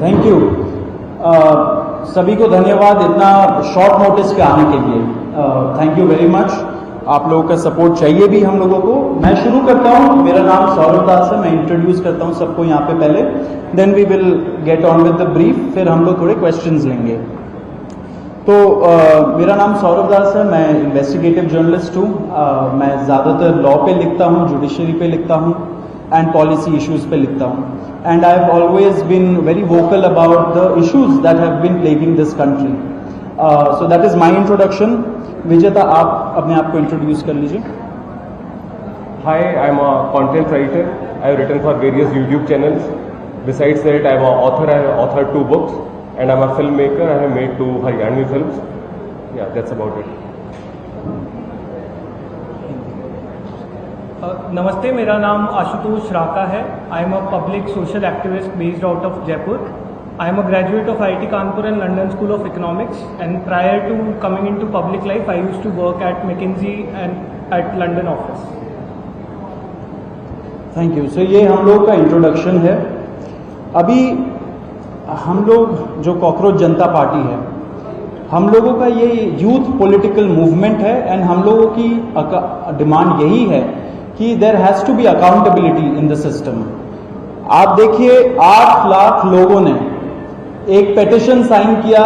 Thank you. सभी को धन्यवाद इतना शॉर्ट नोटिस पे आने के लिए। Thank you very much. आप लोगों का सपोर्ट चाहिए भी हम लोगों को। मैं शुरू करता हूँ। मेरा नाम सौरभ दास है। मैं इंट्रोड्यूस करता हूँ सबको यहाँ पे पहले, then we will get on with the brief, फिर हम लोग थोड़े क्वेश्चंस लेंगे। तो मेरा नाम सौरभ दास है। मैं इन्वेस्टिगेटिव जर्नलिस्ट हूँ। मैं ज़्यादातर लॉ पे लिखता हूँ, जुडिशरी पे लिखता हूँ एंड पॉलिसी इश्यूज पे लिखता हूँ। And I have always been very vocal about the issues that have been plaguing this country. So that is my introduction. Vijeta, आप अपने आप को इंट्रोड्यूस कर लीजिए। Hi, I'm a content writer. I have written for various YouTube channels. Besides that, I'm an author. I have authored 2 books, and I'm a filmmaker. I have made 2 Haryanvi films. Yeah, that's about it. नमस्ते, मेरा नाम आशुतोष राका है। I am a public social activist based out of Jaipur. I am a graduate of IIT Kanpur and London School of Economics, and prior to coming into public life, I used to work at McKinsey and at London office. Thank you. So ये हम लोग का introduction है। अभी हम लोग जो cockroach जनता party है, हम लोगों का ये यूथ पॉलिटिकल मूवमेंट है एंड हम लोगों की डिमांड यही है कि there has to be accountability in the system. आप देखिए 8 लाख लोगों ने एक पेटिशन साइन किया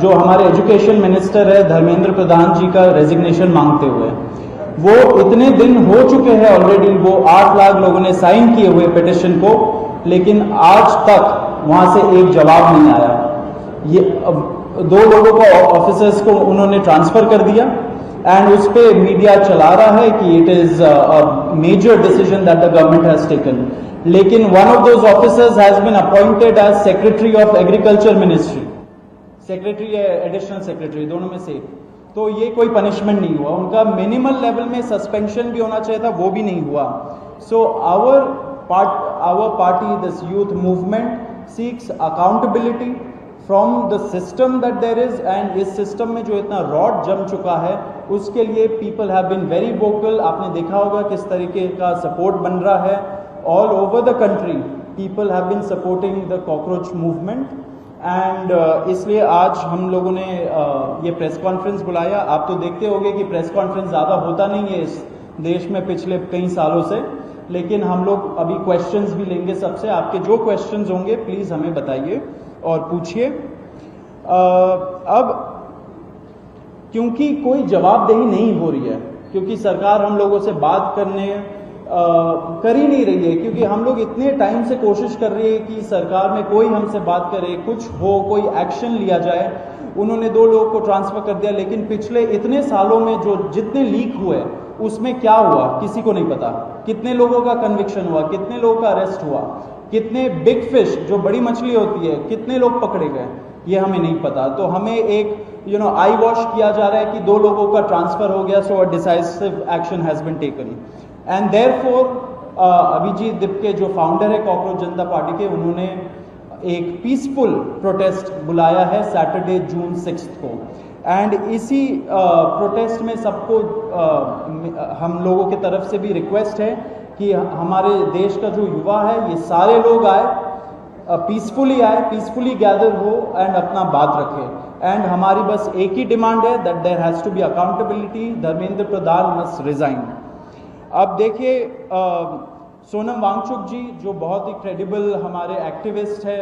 जो हमारे एजुकेशन मिनिस्टर है धर्मेंद्र प्रधान जी का रेजिग्नेशन मांगते हुए। वो इतने दिन हो चुके हैं ऑलरेडी, वो 8 लाख लोगों ने साइन किए हुए पेटिशन को, लेकिन आज तक वहां से एक जवाब नहीं आया। ये 2 लोगों को ऑफिसर्स को उन्होंने ट्रांसफर कर दिया एंड उस पे मीडिया चला रहा है कि it is a major decision that the government has taken. लेकिन one of those officers has been appointed as secretary of agriculture ministry, secretary या एडिशनल सेक्रेटरी, दोनों में से। तो ये कोई पनिशमेंट नहीं हुआ। उनका मिनिमल लेवल में सस्पेंशन भी होना चाहिए था, वो भी नहीं हुआ। So our party, this youth movement seeks accountability from the system that there is, and इस सिस्टम में जो इतना रॉड जम चुका है उसके लिए people have been very vocal. आपने देखा होगा किस तरीके का सपोर्ट बन रहा है all over the country. People have been supporting the cockroach movement and इसलिए आज हम लोगों ने ये प्रेस कॉन्फ्रेंस बुलाया। आप तो देखते होंगे कि प्रेस कॉन्फ्रेंस ज़्यादा होता नहीं है इस देश में पिछले कई सालों से, लेकिन हम लोग अभी क्वेश्चंस भी लेंगे सबसे। आपके जो क्वेश्चंस होंगे प्लीज़ हमें बताइए और पूछिए। अब क्योंकि कोई जवाबदेही नहीं हो रही है, क्योंकि सरकार हम लोगों से बात कर ही नहीं रही है, क्योंकि हम लोग इतने टाइम से कोशिश कर रही है कि सरकार में कोई हमसे बात करे, कुछ हो, कोई एक्शन लिया जाए। उन्होंने 2 लोगों को ट्रांसफर कर दिया, लेकिन पिछले इतने सालों में जो जितने लीक हुए उसमें क्या हुआ किसी को नहीं पता। कितने लोगों का कन्विक्शन हुआ, कितने लोगों का अरेस्ट हुआ, कितने बिग फिश जो बड़ी मछली होती है कितने लोग पकड़े गए, ये हमें नहीं पता। तो हमें एक आई वॉश किया जा रहा है कि 2 लोगों का ट्रांसफर हो गया, so a decisive action has been taken. And therefore Abhijit Dipke जो फाउंडर है कॉकरोच जनता पार्टी के, उन्होंने एक पीसफुल प्रोटेस्ट बुलाया है सैटरडे जून 6 को। एंड इसी प्रोटेस्ट में सबको हम लोगों की तरफ से भी रिक्वेस्ट है कि हमारे देश का जो युवा है ये सारे लोग आए, पीसफुली गैदर हो एंड अपना बात रखें। एंड हमारी बस एक ही डिमांड है that there has to be accountability. Dharmendra Pradhan must resign. अब देखिए सोनम वांगचुक जी जो बहुत ही क्रेडिबल हमारे एक्टिविस्ट है,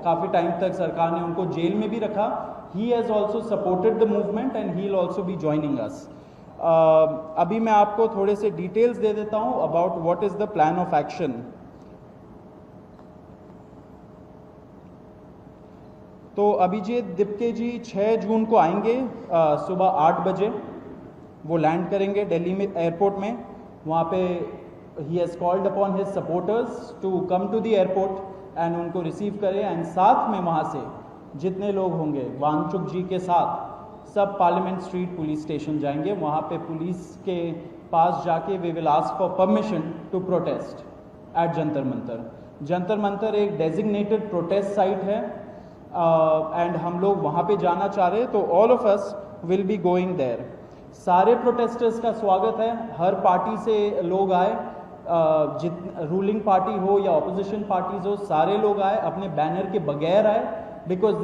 काफ़ी टाइम तक सरकार ने उनको जेल में भी रखा। He has also supported the movement and he will also be joining us. अभी मैं आपको थोड़े से डिटेल्स दे देता हूँ about what is the plan of action. तो अभिजीत दिपके जी 6 जून को आएंगे सुबह 8 बजे। वो लैंड करेंगे दिल्ली में एयरपोर्ट में। वहाँ पे ही has called upon his supporters to come to the airport and उनको रिसीव करें। एंड साथ में वहाँ से जितने लोग होंगे वांगचुक जी के साथ सब पार्लियामेंट स्ट्रीट पुलिस स्टेशन जाएंगे। वहाँ पे पुलिस के पास जाके we will ask for permission to protest at Jantar Mantar. Jantar Mantar एक डेजिग्नेटेड प्रोटेस्ट साइट है एंड हम लोग वहाँ पे जाना चाह रहे हैं, तो all of us will be going there. सारे प्रोटेस्टर्स का स्वागत है, हर पार्टी से लोग आए। रूलिंग पार्टी हो या ऑपोजिशन पार्टीज हो, सारे लोग आए, अपने बैनर के बगैर आए, because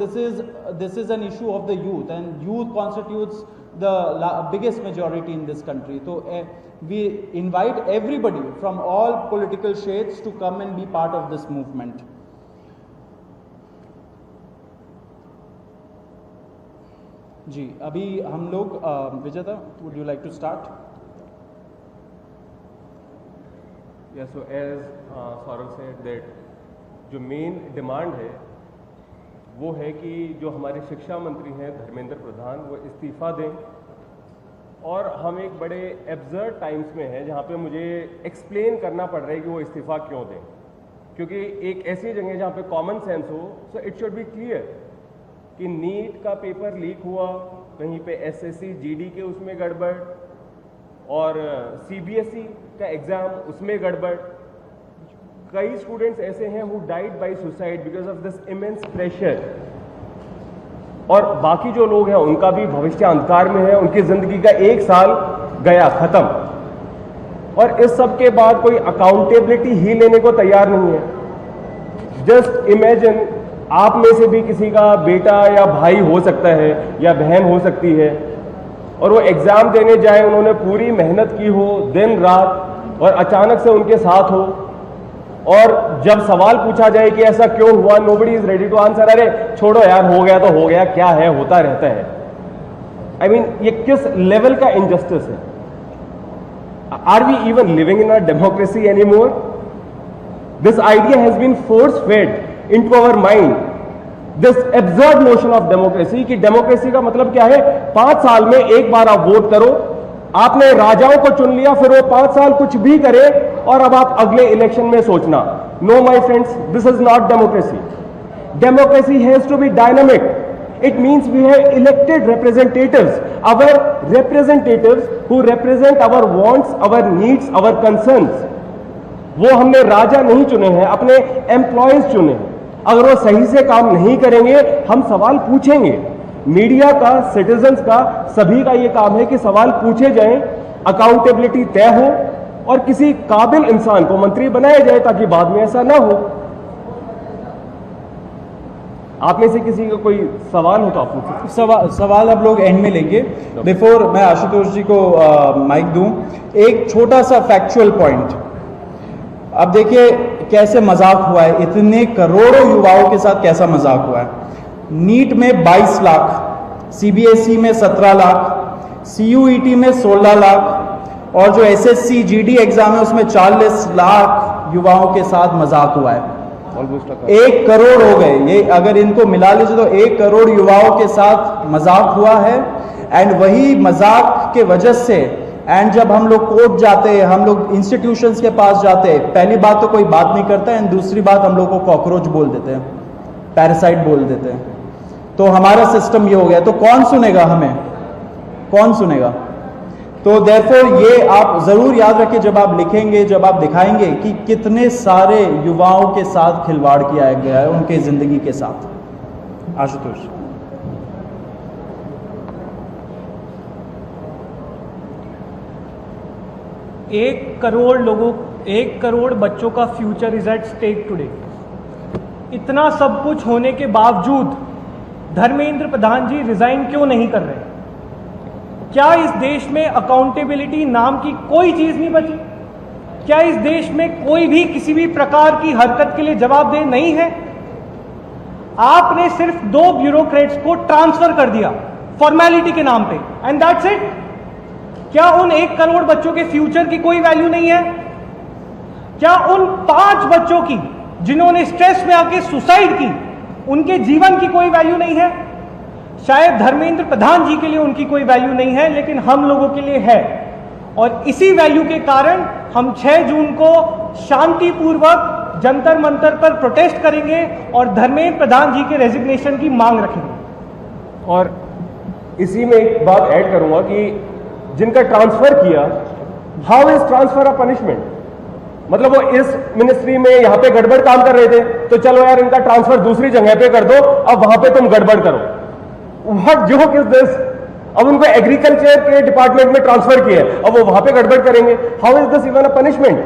this is an issue of the youth and youth constitutes the biggest majority in this country. तो we invite everybody from all political shades to come and be part of this movement. जी, अभी हम लोग Vijeta, would you like to start? Yeah, so as Saurav said that जो main demand है वो है कि जो हमारे शिक्षा मंत्री हैं धर्मेंद्र प्रधान, वो इस्तीफ़ा दें. और हम एक बड़े एब्सर्ड टाइम्स में हैं जहाँ पे मुझे एक्सप्लेन करना पड़ रहा है कि वो इस्तीफ़ा क्यों दें, क्योंकि एक ऐसी जगह जहाँ पे कॉमन सेंस हो, so it should be clear कि नीट का पेपर लीक हुआ, कहीं पे एसएससी जीडी के उसमें गड़बड़, और सीबीएसई का एग्ज़ाम उसमें गड़बड़. कई स्टूडेंट्स ऐसे हैं who died by suicide because of this immense pressure. और बाकी जो लोग हैं उनका भी भविष्य अंधकार में है, उनकी ज़िंदगी का 1 साल गया ख़त्म. और इस सब के बाद कोई अकाउंटेबिलिटी ही लेने को तैयार नहीं है. जस्ट इमेजिन, आप में से भी किसी का बेटा या भाई हो सकता है या बहन हो सकती है, और वो एग्ज़ाम देने जाए, उन्होंने पूरी मेहनत की हो दिन रात, और अचानक से उनके साथ हो, और जब सवाल पूछा जाए कि ऐसा क्यों हुआ, nobody is ready to answer. अरे छोड़ो यार, हो गया तो हो गया, क्या है, होता रहता है. आई मीन, ये किस लेवल का इनजस्टिस है? Are we even living in a democracy any more? This idea has been force fed into our mind, this absurd notion of democracy, कि डेमोक्रेसी का मतलब क्या है? 5 साल में एक बार आप वोट करो, आपने राजाओं को चुन लिया, फिर वो 5 साल कुछ भी करे, और अब आप अगले इलेक्शन में सोचना. No my friends, this is not democracy. Democracy has to be dynamic. It means we have elected representatives, our representatives who represent our wants, our needs, our concerns. वो हमने राजा नहीं चुने हैं, अपने एम्प्लॉयज चुने हैं. अगर वो सही से काम नहीं करेंगे, हम सवाल पूछेंगे. मीडिया का, सिटीजन्स का, सभी का ये काम है कि सवाल पूछे जाएं, अकाउंटेबिलिटी तय हो, और किसी काबिल इंसान को मंत्री बनाया जाए ताकि बाद में ऐसा ना हो. आप में से किसी का कोई सवाल हो तो आप पूछ सकते. सवाल आप लोग एंड में लेंगे. बिफोर मैं आशुतोष जी को माइक दूं, एक छोटा सा फैक्चुअल पॉइंट. अब देखिए कैसे मजाक हुआ है, इतने करोड़ों युवाओं के साथ कैसा मजाक हुआ है. नीट में 22 लाख, सीबीएसई में 17 लाख, सीयूईटी में 16 लाख, और जो एसएससी जीडी एग्जाम है उसमें 40 लाख युवाओं के साथ मजाक हुआ है. 1 करोड़ हो गए. ये अगर इनको मिला लीजिए तो 1 करोड़ युवाओं के साथ मजाक हुआ है. एंड वही मजाक के वजह से, एंड जब हम लोग कोर्ट जाते हैं, हम लोग इंस्टीट्यूशंस के पास जाते हैं, पहली बात तो कोई बात नहीं करता है, एंड दूसरी बात हम लोग को कॉकरोच बोल देते हैं, पैरासाइट बोल देते हैं. तो हमारा सिस्टम ये हो गया. तो कौन सुनेगा हमें? कौन सुनेगा? तो देयरफॉर ये आप जरूर याद रखिए जब आप लिखेंगे, जब आप दिखाएंगे कि कितने सारे युवाओं के साथ खिलवाड़ किया गया है, उनके जिंदगी के साथ. आशुतोष. 1 करोड़ बच्चों का future is at stake today. इतना सब कुछ होने के बावजूद धर्मेंद्र प्रधान जी रिजाइन क्यों नहीं कर रहे? क्या इस देश में अकाउंटेबिलिटी नाम की कोई चीज नहीं बची? क्या इस देश में कोई भी किसी भी प्रकार की हरकत के लिए जवाबदेह नहीं है? आपने सिर्फ 2 ब्यूरोक्रेट्स को ट्रांसफर कर दिया फॉर्मेलिटी के नाम पे, एंड दैट्स इट. क्या उन 1 करोड़ बच्चों के फ्यूचर की कोई वैल्यू नहीं है? क्या उन 5 बच्चों की जिन्होंने स्ट्रेस में आके सुसाइड की, उनके जीवन की कोई वैल्यू नहीं है? शायद धर्मेंद्र प्रधान जी के लिए उनकी कोई वैल्यू नहीं है, लेकिन हम लोगों के लिए है. और इसी वैल्यू के कारण हम 6 जून को शांतिपूर्वक जंतर मंतर पर प्रोटेस्ट करेंगे और धर्मेंद्र प्रधान जी के रेजिग्नेशन की मांग रखेंगे. और इसी में एक बात ऐड करूंगा कि जिनका ट्रांसफर किया, how is transfer a punishment? मतलब वो इस मिनिस्ट्री में यहां पे गड़बड़ काम कर रहे थे, तो चलो यार इनका ट्रांसफर दूसरी जगह पे कर दो, अब वहां पे तुम गड़बड़ करो. What joke is this? अब उनको एग्रीकल्चर के डिपार्टमेंट में ट्रांसफर किया है, अब वो वहां पे गड़बड़ करेंगे. How is this even a punishment?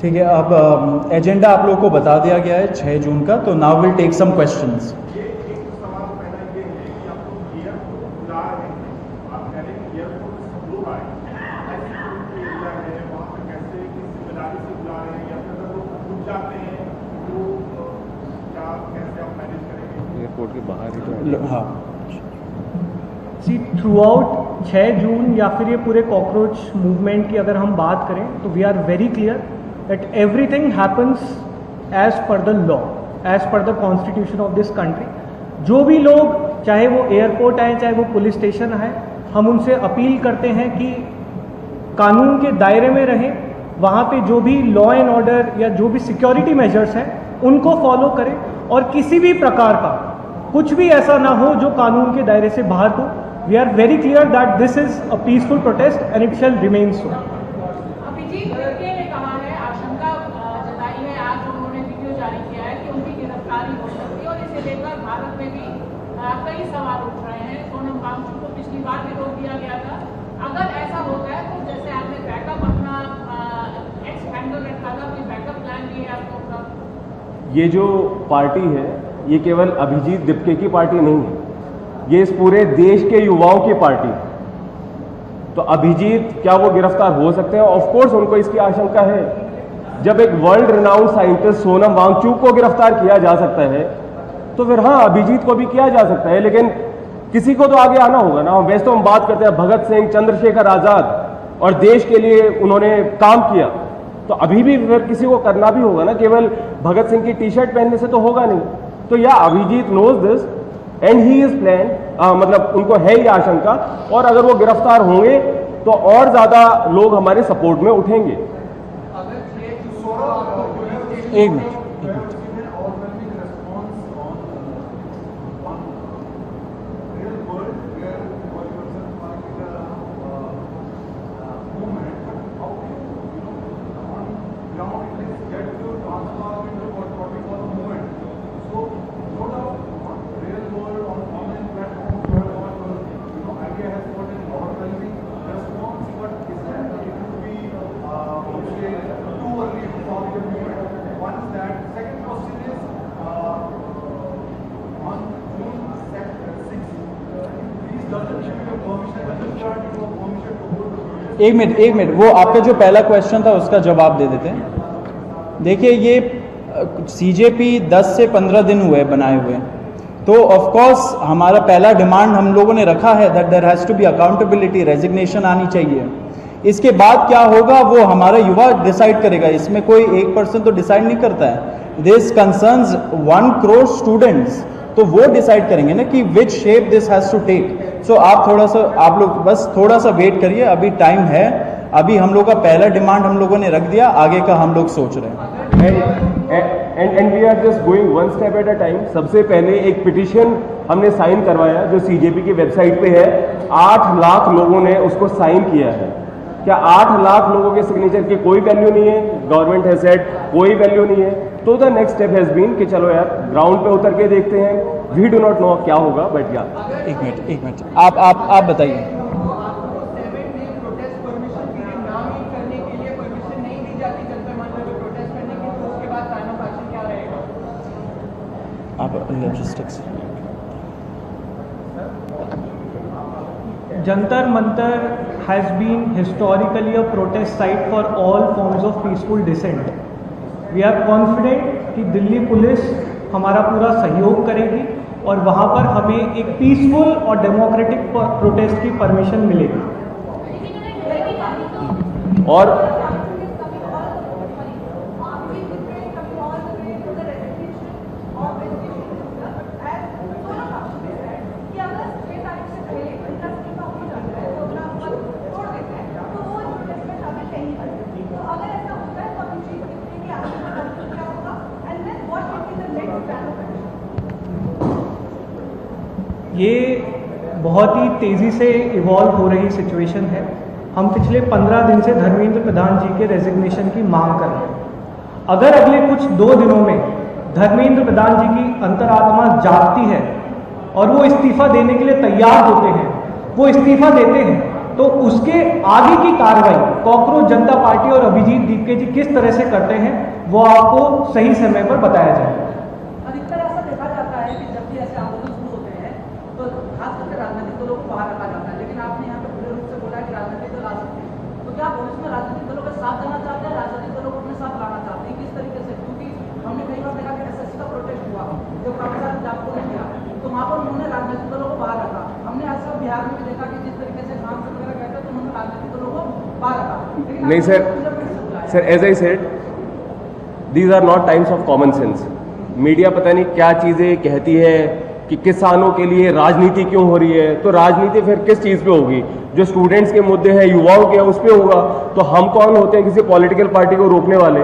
ठीक है, अब एजेंडा आप लोगों को बता दिया गया है 6 जून का, तो now will take some questions. Airport के बाहर ही तो हाँ, सी थ्रू आउट 6 जून या फिर ये पूरे कॉकरोच मूवमेंट की अगर हम बात करें तो we are very clear that everything happens as per the law, as per the constitution of this country. जो भी लोग, चाहे वो एयरपोर्ट आए चाहे वो पुलिस स्टेशन आए, हम उनसे अपील करते हैं कि कानून के दायरे में रहें, वहाँ पे जो भी लॉ एंड ऑर्डर या जो भी सिक्योरिटी मेजर्स हैं उनको फॉलो करें, और किसी भी प्रकार का कुछ भी ऐसा ना हो जो कानून के दायरे से बाहर हो। We are very clear that this is a peaceful protest and it shall remain so. Abhijeet ने कहा है, आशंका जताई है, आज उन्होंने वीडियो जारी किया है कि उनकी गिरफ्तारी हो सकती है, और इसे लेकर भारत में भी कई सवाल उठ रहे हैं। सोनम वांगचुक को पिछली बार भी रोक दिया गया था। अगर ऐसा होता है तो जैसे आपने बैकअप अपना एक्स हैंडल रखा था, कोई बैकअप प्लान भी है आप लोग का? ये जो पार्टी है ये केवल अभिजीत दिपके की पार्टी नहीं है, ये इस पूरे देश के युवाओं की पार्टी है। तो अभिजीत क्या वो गिरफ्तार हो सकते हैं? ऑफ कोर्स उनको इसकी आशंका है। जब एक world renowned scientist Sonam Wangchuk को गिरफ्तार किया जा सकता है तो फिर हाँ, अभिजीत को भी किया जा सकता है, लेकिन किसी को तो आगे आना होगा ना। वैसे तो हम बात करते हैं भगत सिंह, चंद्रशेखर आजाद, और देश के लिए उन्होंने काम किया, तो अभी भी फिर किसी को करना भी होगा ना। केवल भगत सिंह की टी शर्ट पहनने से तो होगा नहीं। तो या Abhijeet knows this and he is plan, मतलब उनको है ये आशंका, और अगर वो गिरफ्तार होंगे तो और ज्यादा लोग हमारे सपोर्ट में उठेंगे। एक मिनट। एक मिनट, वो आपका जो पहला क्वेश्चन था उसका जवाब दे देते हैं। देखिए, ये सीजेपी 10 से 15 दिन हुए बनाए हुए, तो ऑफ कोर्स हमारा पहला डिमांड हम लोगों ने रखा है that there has to be accountability, resignation आनी चाहिए। इसके बाद क्या होगा वो हमारा युवा डिसाइड करेगा, इसमें कोई एक पर्सन तो डिसाइड नहीं करता है। दिस कंसर्न्स 1 करोड़ स्टूडेंट्स, तो वो डिसाइड करेंगे ना कि which shape this has to take. So आप लोग बस थोड़ा सा वेट करिए, अभी टाइम है। अभी हम लोग का पहला डिमांड हम लोगों ने रख दिया, आगे का हम लोग सोच रहे हैं। And we are just going 1 step at a time. सबसे पहले एक पिटीशन हमने साइन करवाया जो सीजेपी की वेबसाइट पे है। 8 लाख लोगों ने उसको साइन किया है। क्या 8 लाख लोगों के सिग्नेचर की कोई वैल्यू नहीं है? गवर्नमेंट हैज सेड कोई वैल्यू नहीं है। तो the next step has been कि चलो यार ग्राउंड पे उतर के देखते हैं। वी डू नॉट नो क्या होगा, बट या एक मिनट आप बताइए। आप logistics Jantar Mantar has been historically a protest site for all forms of peaceful dissent. We are confident कि दिल्ली पुलिस हमारा पूरा सहयोग करेगी और वहाँ पर हमें एक पीसफुल और डेमोक्रेटिक प्रोटेस्ट की परमिशन मिलेगी। और ये बहुत ही तेज़ी से इवॉल्व हो रही सिचुएशन है। हम पिछले 15 दिन से धर्मेंद्र प्रधान जी के रेजिग्नेशन की मांग कर रहे हैं। अगर अगले कुछ 2 दिनों में धर्मेंद्र प्रधान जी की अंतरात्मा जागती है और वो इस्तीफा देने के लिए तैयार होते हैं, वो इस्तीफा देते हैं, तो उसके आगे की कार्रवाई कॉकरोच जनता पार्टी और अभिजीत दीपके जी किस तरह से करते हैं वो आपको सही समय पर बताया जाएगा। अधिकतर ऐसा देखा जाता है कि जब भी ऐसे आंदोलन शुरू होते हैं तो खास करके राजनीतिक दलों को बाहर रखा जाता है, लेकिन आपने यहाँ पे पूरे रूप से बोला कि राजनीतिक दल आ सकते हैं, तो क्या आप इसमें राजनीतिक दलों के साथ जाना चाहते हैं, राजनीतिक दलों को अपने साथ लाना चाहते हैं, किस तरीके से? क्योंकि हमने कई बार देखा कि एसएससी का प्रोटेस्ट हुआ जब प्रोफेसर जापको ने किया तो वहाँ पर उन्होंने राजनीतिक दलों को बाहर रखा। हमने ऐसा बिहार में भी देखा कि जिस तरीके से काम वगैरह कहते तो उन्होंने राजनीतिक दलों को बाहर रखा। नहीं sir, as I said, these are not times of common sense. Media पता नहीं क्या चीज़ें कहती है कि किसानों के लिए राजनीति क्यों हो रही है, तो राजनीति फिर किस चीज़ पे होगी? जो स्टूडेंट्स के मुद्दे हैं, युवाओं के, उस पर होगा। तो हम कौन होते हैं किसी पॉलिटिकल पार्टी को रोकने वाले?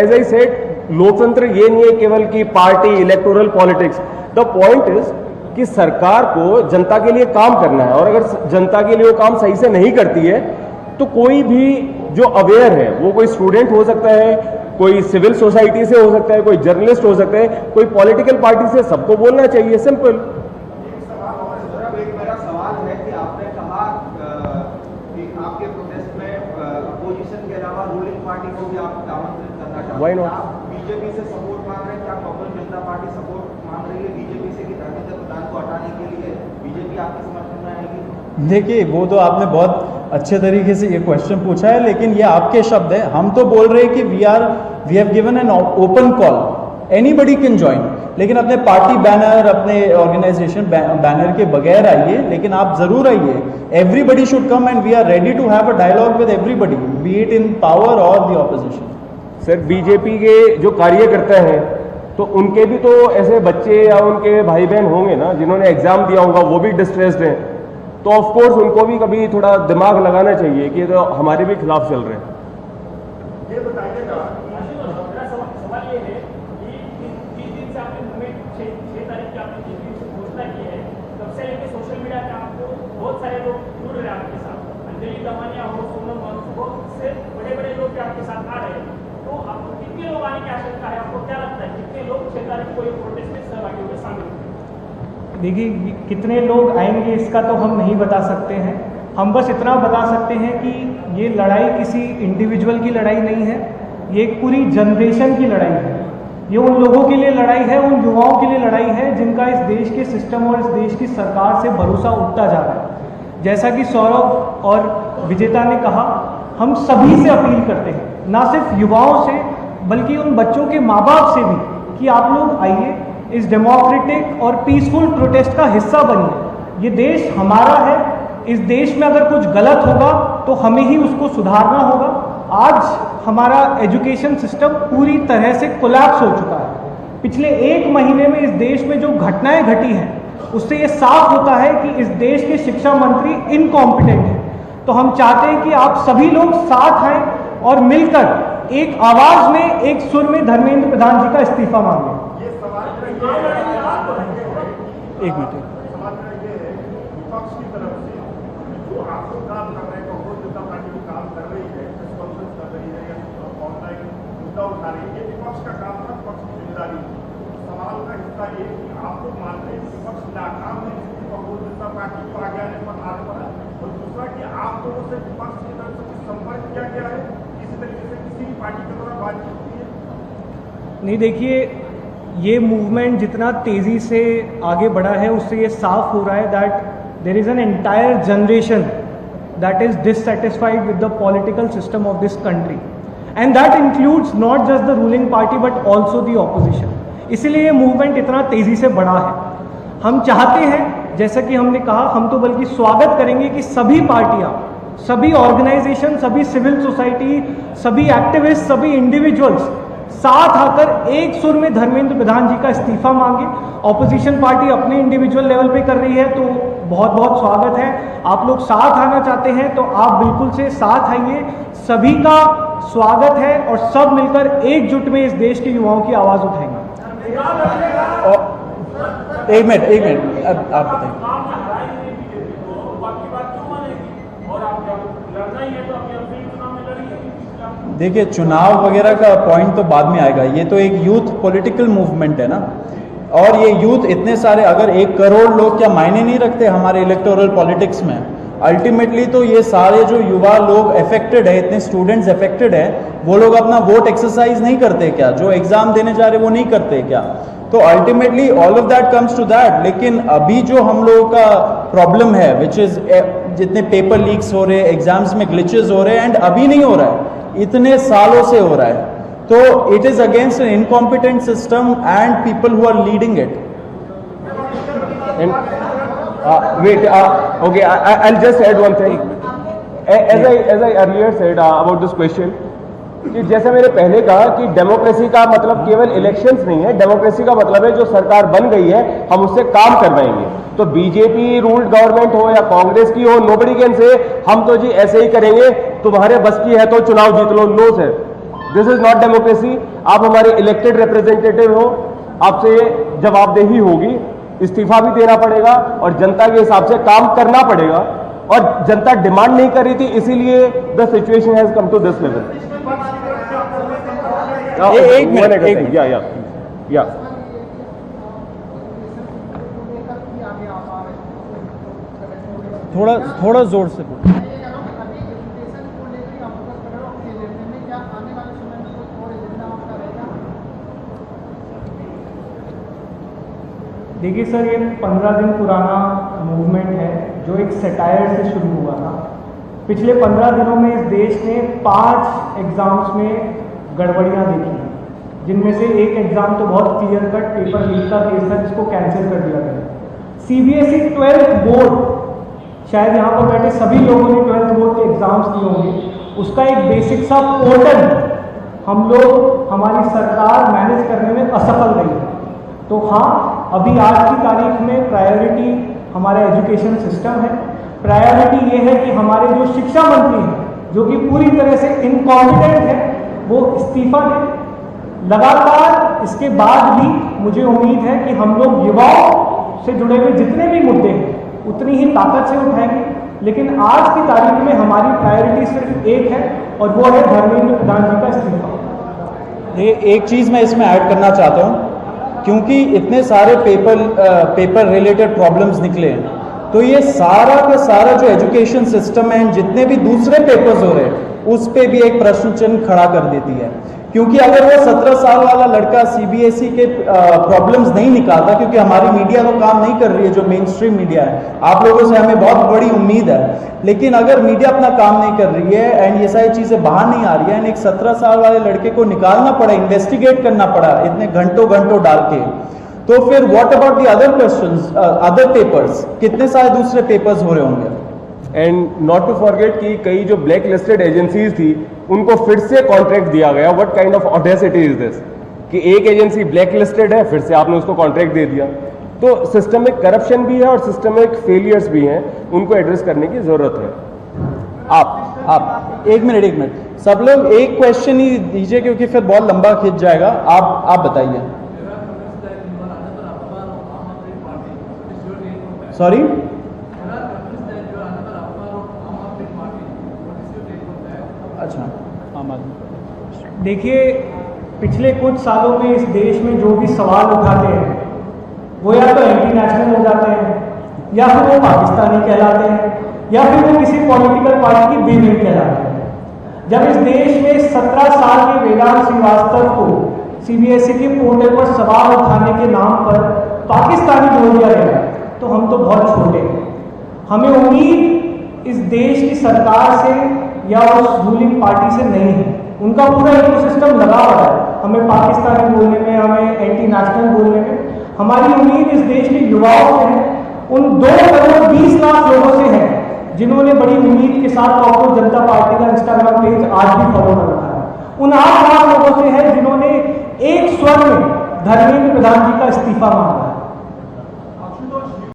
एज आई सेड, लोकतंत्र ये नहीं है केवल कि party, electoral politics. The point is कि सरकार को जनता के लिए काम करना है, और अगर जनता के लिए वो काम सही से नहीं करती है तो कोई भी जो अवेयर है, वो कोई स्टूडेंट हो सकता है, कोई सिविल सोसाइटी से हो सकता है, कोई जर्नलिस्ट हो सकता है, कोई पॉलिटिकल पार्टी से, सबको बोलना चाहिए। सिंपल। एक मेरा सवाल है कि आपने कहा कि आपके प्रोटेस्ट में अपोजिशन के अलावा रूलिंग पार्टी को भी आप आमंत्रित करना चाहते हैं। Why not? आप बीजेपी से सपोर्ट मांग रहे हैं, क्या कांग्रेस जनता पार्टी सपोर्ट मांग रही है बीजेपी से कि धर्मेंद्र प्रधान को हटाने के लिए बीजेपी आपके समर्थन में आएगी? देखिए, वो तो आपने बहुत अच्छे तरीके से ये क्वेश्चन पूछा है, लेकिन ये आपके शब्द हैं। हम तो बोल रहे हैं कि we have given an open call, anybody can join, लेकिन अपने पार्टी बैनर, अपने ऑर्गेनाइजेशन बैनर के बगैर आइए, लेकिन आप जरूर आइए। Everybody should come and we are ready to have a dialogue with everybody, be it in power और द ऑपोजिशन। सर, बीजेपी के जो कार्यकर्ता हैं तो उनके भी तो ऐसे बच्चे या उनके भाई बहन होंगे ना जिन्होंने एग्जाम दिया होगा, वो भी डिस्ट्रेस्ड हैं, तो ऑफ कोर्स उनको भी कभी थोड़ा दिमाग लगाना चाहिए कि ये तो हमारे भी खिलाफ चल रहे हैं। ये बताइएगा, मेरा सवाल ये है कि जिस दिन से आपने मूवमेंट 6 तारीख की आपने जिस दिन से घोषणा की है, तब से लेकर सोशल मीडिया पे आपको बहुत सारे लोग जुड़ रहे हैं आपके साथ, अंजलि दमानिया हो, सोनम वांगचुक हो, इससे बड़े लोग भी आपके साथ आ रहे हैं, तो आपको कितने लोग आने की आशंका है? आपको क्या लगता है कितने लोग 6 तारीख को ये प्रोटेस्ट में सहभागी होंगे, शामिल होंगे? देखिए, कितने लोग आएंगे इसका तो हम नहीं बता सकते हैं। हम बस इतना बता सकते हैं कि ये लड़ाई किसी इंडिविजुअल की लड़ाई नहीं है, ये एक पूरी जनरेशन की लड़ाई है। ये उन लोगों के लिए लड़ाई है, उन युवाओं के लिए लड़ाई है जिनका इस देश के सिस्टम और इस देश की सरकार से भरोसा उठता जा रहा है। जैसा कि सौरभ और विजेता ने कहा, हम सभी से अपील करते हैं, ना सिर्फ युवाओं से बल्कि उन बच्चों के माँ बाप से भी, कि आप लोग आइए, इस डेमोक्रेटिक और पीसफुल प्रोटेस्ट का हिस्सा बनिए। ये देश हमारा है, इस देश में अगर कुछ गलत होगा तो हमें ही उसको सुधारना होगा। आज हमारा एजुकेशन सिस्टम पूरी तरह से कोलैप्स हो चुका है। पिछले 1 महीने में इस देश में जो घटनाएं घटी हैं उससे ये साफ होता है कि इस देश के शिक्षा मंत्री इनकॉम्पिटेंट हैं। तो हम चाहते हैं कि आप सभी लोग साथ आएं और मिलकर एक आवाज में, एक सुर में धर्मेंद्र प्रधान जी का इस्तीफा मांगे। एक मिनट, सवाल ये है, विपक्ष की तरफ से जो आपको काम कर रहे हैं, कांग्रेस जनता पार्टी को काम कर रही है, प्रेस कॉन्फ्रेंस कर रही है या ऑनलाइन मुद्दा उठा रही है, विपक्ष का काम था, पक्ष की जिम्मेदारी। सवाल का हिस्सा ये कि आप लोग मानते हैं कि विपक्ष नाकाम है कांग्रेस जनता पार्टी को आगे आने पर, और दूसरा कि आप लोगों से विपक्ष की तरफ से कुछ संपर्क किया गया है, किसी तरीके से किसी भी पार्टी के द्वारा बातचीत की है? नहीं, देखिए, ये मूवमेंट जितना तेज़ी से आगे बढ़ा है उससे ये साफ हो रहा है that there is an entire generation that is dissatisfied with the political system of this country, and that includes not just the ruling party but also the opposition. इसीलिए ये मूवमेंट इतना तेज़ी से बढ़ा है। हम चाहते हैं, जैसा कि हमने कहा, हम तो बल्कि स्वागत करेंगे कि सभी पार्टियाँ, सभी ऑर्गेनाइजेशन, सभी सिविल सोसाइटी, सभी एक्टिविस्ट, सभी इंडिविजुअल्स साथ आकर एक सुर में धर्मेंद्र प्रधान जी का इस्तीफा मांगे। ऑपोजिशन पार्टी अपने इंडिविजुअल लेवल पे कर रही है तो बहुत बहुत स्वागत है। आप लोग साथ आना चाहते हैं तो आप बिल्कुल से साथ आइए, सभी का स्वागत है और सब मिलकर एकजुट में इस देश के युवाओं की आवाज़ उठाएंगे। एक मिनट, आप बताइए। देखिए, चुनाव वगैरह का पॉइंट तो बाद में आएगा, ये तो एक यूथ पॉलिटिकल मूवमेंट है ना, और ये यूथ इतने सारे, अगर 1 करोड़ लोग क्या मायने नहीं रखते हमारे इलेक्टोरल पॉलिटिक्स में? अल्टीमेटली तो ये सारे जो युवा लोग अफेक्टेड है, इतने स्टूडेंट्स अफेक्टेड है, वो लोग अपना वोट एक्सरसाइज नहीं करते क्या? जो एग्जाम देने जा रहे वो नहीं करते क्या? तो ultimately all of that comes to that. लेकिन अभी जो हम लोगों का प्रॉब्लम है विच इज जितने पेपर लीक्स हो रहे हैं, एग्जाम्स में ग्लिचेस हो रहे हैं, एंड अभी नहीं हो रहा है, इतने सालों से हो रहा है, तो it is against an incompetent system and people who are leading it. Okay, I'll just add one thing. As I earlier said about this question, कि जैसे मैंने पहले कहा कि डेमोक्रेसी का मतलब केवल इलेक्शंस नहीं है, डेमोक्रेसी का मतलब है जो सरकार बन गई है हम उससे काम करवाएंगे। तो बीजेपी रूल्ड गवर्नमेंट हो या कांग्रेस की हो, नोबडी कैन से हम तो जी ऐसे ही करेंगे, तुम्हारे बस की है तो चुनाव जीत लो। No sir, this is not democracy. आप हमारे इलेक्टेड रिप्रेजेंटेटिव हो, आपसे जवाबदेही होगी, इस्तीफा भी देना पड़ेगा और जनता के हिसाब से काम करना पड़ेगा, और जनता डिमांड नहीं कर रही थी, इसीलिए the situation has come to this level. एक मिनट, या थोड़ा जोर से बोलो। देखिए सर, ये 15 दिन पुराना मूवमेंट है जो एक सटायर से शुरू हुआ था। पिछले 15 दिनों में इस देश ने 5 एग्ज़ाम्स में गड़बड़ियाँ देखी हैं, जिनमें से एक एग्ज़ाम तो बहुत क्लियर कट पेपर लीक का केस था जिसको कैंसिल कर दिया गया। CBSE 12th बोर्ड, शायद यहाँ पर बैठे सभी लोगों ने 12th बोर्ड के एग्ज़ाम्स दिए होंगे, उसका एक बेसिक सा पोर्टल हम लोग, हमारी सरकार मैनेज करने में असफल रही है। तो हाँ, अभी आज की तारीख में प्रायोरिटी हमारा एजुकेशन सिस्टम है। प्रायोरिटी ये है कि हमारे जो शिक्षा मंत्री हैं, जो कि पूरी तरह से इनकॉम्पिटेंट है, वो इस्तीफा दें। लगातार इसके बाद भी मुझे उम्मीद है कि हम लोग युवाओं से जुड़े हुए जितने भी मुद्दे हैं उतनी ही ताकत से उठाएंगे। लेकिन आज की तारीख में हमारी प्रायोरिटी सिर्फ एक है, और वो है धर्मेंद्र प्रधान जी का इस्तीफा। एक चीज़ मैं इसमें ऐड करना चाहता हूँ, क्योंकि इतने सारे पेपर रिलेटेड प्रॉब्लम्स निकले हैं, तो ये सारा का सारा जो एजुकेशन सिस्टम है, जितने भी दूसरे पेपर्स हो रहे हैं, उस पे भी एक प्रश्न चिन्ह खड़ा कर देती है। क्योंकि अगर वो 17 साल वाला लड़का CBSE के प्रॉब्लम्स नहीं निकालता, क्योंकि हमारी मीडिया तो काम नहीं कर रही है, जो मेन स्ट्रीम मीडिया है, आप लोगों से हमें बहुत बड़ी उम्मीद है, लेकिन अगर मीडिया अपना काम नहीं कर रही है एंड ये सारी चीज़ें बाहर नहीं आ रही है, एंड एक 17 साल वाले लड़के को निकालना पड़ा, इन्वेस्टिगेट करना पड़ा इतने घंटों डाल के, तो फिर what about the other questions, other papers, कितने सारे दूसरे पेपर्स हो रहे होंगे। एंड नॉट टू फॉरगेट कि कई जो ब्लैक लिस्टेड एजेंसीज थी उनको फिर से कॉन्ट्रैक्ट दिया गया। What kind of audacity is this कि एक एजेंसी ब्लैक लिस्टेड है, फिर से आपने उसको कॉन्ट्रैक्ट दे दिया। तो सिस्टमिक करप्शन भी है और सिस्टमिक फेलियर्स भी हैं, उनको एड्रेस करने की जरूरत है। आप एक मिनट, सब लोग एक क्वेश्चन ही दीजिए, क्योंकि फिर बहुत लंबा खिंच जाएगा। आप बताइए। सॉरी, अच्छा, आम आदमी। देखिए, पिछले कुछ सालों में इस देश में जो भी सवाल उठाते हैं वो या तो एंटी नेशनल हो जाते हैं, या फिर वो पाकिस्तानी कहलाते हैं, या फिर वो किसी पॉलिटिकल पार्टी की बेमेल कहलाते हैं। जब इस देश में 17 साल के वेदांत श्रीवास्तव को CBSE के पोर्टल पर सवाल उठाने के नाम पर पाकिस्तानी बोल दिया गया, तो हम तो बहुत छोटे हैं। हमें उम्मीद इस देश की सरकार से या उस रूलिंग पार्टी से नहीं है, उनका पूरा इकोसिस्टम लगा हुआ है हमें पाकिस्तानी बोलने में, हमें एंटी नेशनल बोलने में। हमारी उम्मीद इस देश के युवाओं से है, उन 2 करोड़ 20 लाख लोगों से है जिन्होंने बड़ी उम्मीद के साथ कॉकरोच जनता पार्टी का इंस्टाग्राम पेज आज भी फॉलो कर रखा है। उन 8 लाख लोगों से है जिन्होंने एक स्वर में धर्मेंद्र प्रधान जी का इस्तीफा मांगा है।